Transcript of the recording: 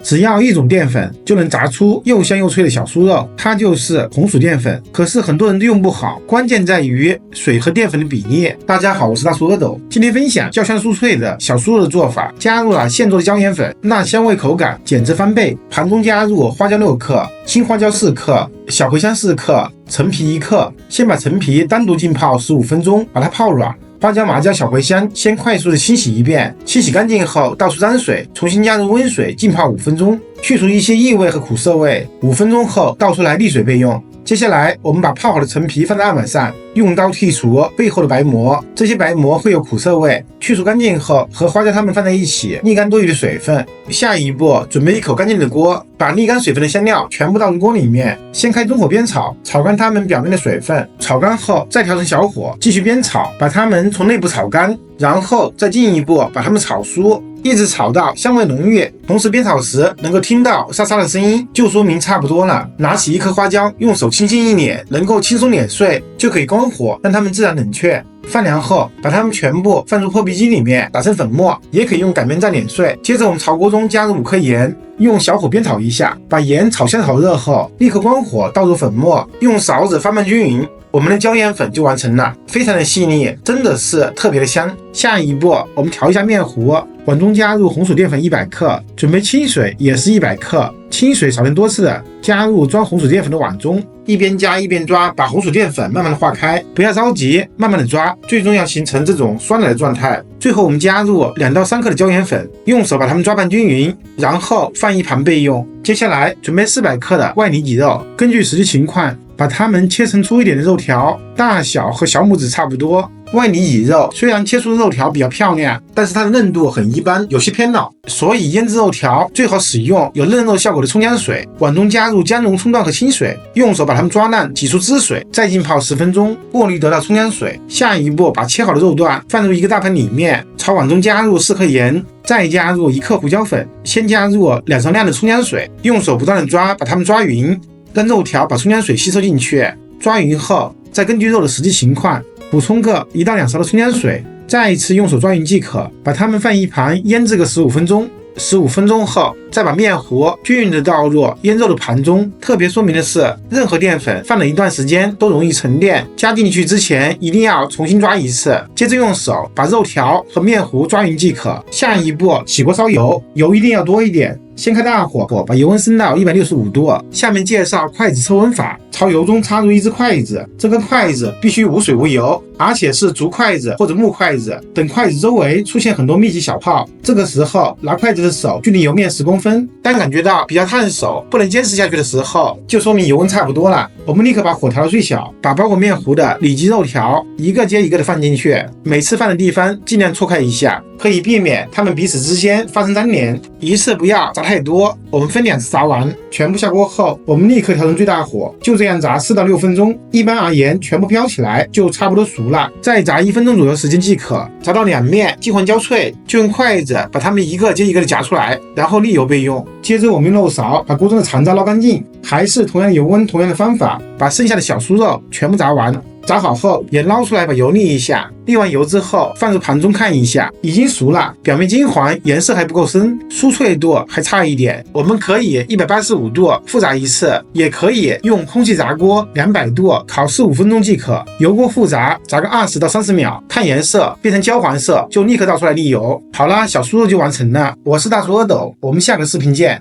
只要一种淀粉就能炸出又香又脆的小酥肉，它就是红薯淀粉。可是很多人都用不好，关键在于水和淀粉的比例。大家好，我是大叔阿斗，今天分享焦香酥脆的小酥肉的做法。加入了现做的椒盐粉，那香味口感简直翻倍。盘中加入花椒6克、青花椒4克、小茴香4克、陈皮1克。先把陈皮单独浸泡15分钟，把它泡软。花椒、麻椒、小茴香先快速的清洗一遍，清洗干净后倒出沾水，重新加入温水浸泡5分钟，去除一些异味和苦涩味。5分钟后倒出来沥水备用。接下来我们把泡好的陈皮放在案板上，用刀剔除背后的白膜，这些白膜会有苦涩味，去除干净后和花椒它们放在一起，沥干多余的水分。下一步，准备一口干净的锅，把沥干水分的香料全部倒入锅里面，先开中火煸炒，炒干它们表面的水分，炒干后再调成小火继续煸炒，把它们从内部炒干，然后再进一步把它们炒酥，一直炒到香味浓郁，同时煸炒时能够听到沙沙的声音，就说明差不多了。拿起一颗花椒，用手轻轻一碾，能够轻松碾碎，就可以关火，让它们自然冷却。放凉后，把它们全部放入破壁机里面打成粉末，也可以用擀面杖碾碎。接着我们炒锅中加入5克盐，用小火煸炒一下，把盐炒香炒热后，立刻关火，倒入粉末，用勺子翻拌均匀。我们的椒盐粉就完成了，非常的细腻，真的是特别的香。下一步，我们调一下面糊，碗中加入红薯淀粉100克，准备清水也是100克，清水少量多次的加入装红薯淀粉的碗中，一边加一边抓，把红薯淀粉慢慢的化开，不要着急，慢慢的抓，最终要形成这种酸奶的状态。最后我们加入2到3克的椒盐粉，用手把它们抓拌均匀，然后放一旁备用。接下来准备400克的外里脊肉，根据实际情况把它们切成粗一点的肉条，大小和小拇指差不多。外里脊肉虽然切出的肉条比较漂亮，但是它的嫩度很一般，有些偏老，所以腌制肉条最好使用有嫩肉效果的葱姜水。碗中加入姜蓉、葱段和清水，用手把它们抓烂，挤出汁水，再浸泡10分钟，过滤得到葱姜水。下一步，把切好的肉段放入一个大盆里面，朝碗中加入4克盐，再加入1克胡椒粉，先加入2勺量的葱姜水，用手不断的抓，把它们抓匀，让肉条把葱姜水吸收进去。抓匀后，再根据肉的实际情况补充个1到2勺的葱姜水，再一次用手抓匀即可，把它们放一旁腌制个15分钟。15分钟后，再把面糊均匀的倒入腌肉的盘中。特别说明的是，任何淀粉放了一段时间都容易沉淀，加进去之前一定要重新抓一次，接着用手把肉条和面糊抓匀即可。下一步，起锅烧油，油一定要多一点。先开大火，把油温升到165度。下面介绍筷子测温法，朝油中插入一只筷子，这根筷子必须无水无油，而且是竹筷子或者木筷子。等筷子周围出现很多密集小泡，这个时候拿筷子的手距离油面10公分，当感觉到比较烫手，不能坚持下去的时候，就说明油温差不多了。我们立刻把火调到最小，把包裹面糊的里脊肉条一个接一个的放进去，每次放的地方尽量错开一下，可以避免它们彼此之间发生粘连。一次不要炸太多，我们分2次炸完，全部下锅后，我们立刻调成最大火，就这样炸4到6分钟。一般而言，全部飘起来就差不多熟了，再炸1分钟左右时间即可。炸到两面金黄焦脆，就用筷子把它们一个接一个的夹出来，然后沥油备用。接着我们用漏勺把锅中的残渣捞干净，还是同样的油温，同样的方法，把剩下的小酥肉全部炸完。炸好后也捞出来，把油沥一下，沥完油之后放入盘中看一下，已经熟了，表面金黄，颜色还不够深，酥脆度还差一点。我们可以185度复炸一次，也可以用空气炸锅200度烤15分钟即可。油锅复炸，炸个20到30秒，看颜色变成焦黄色就立刻倒出来沥油。好啦，小酥肉就完成了。我是大叔阿斗，我们下个视频见。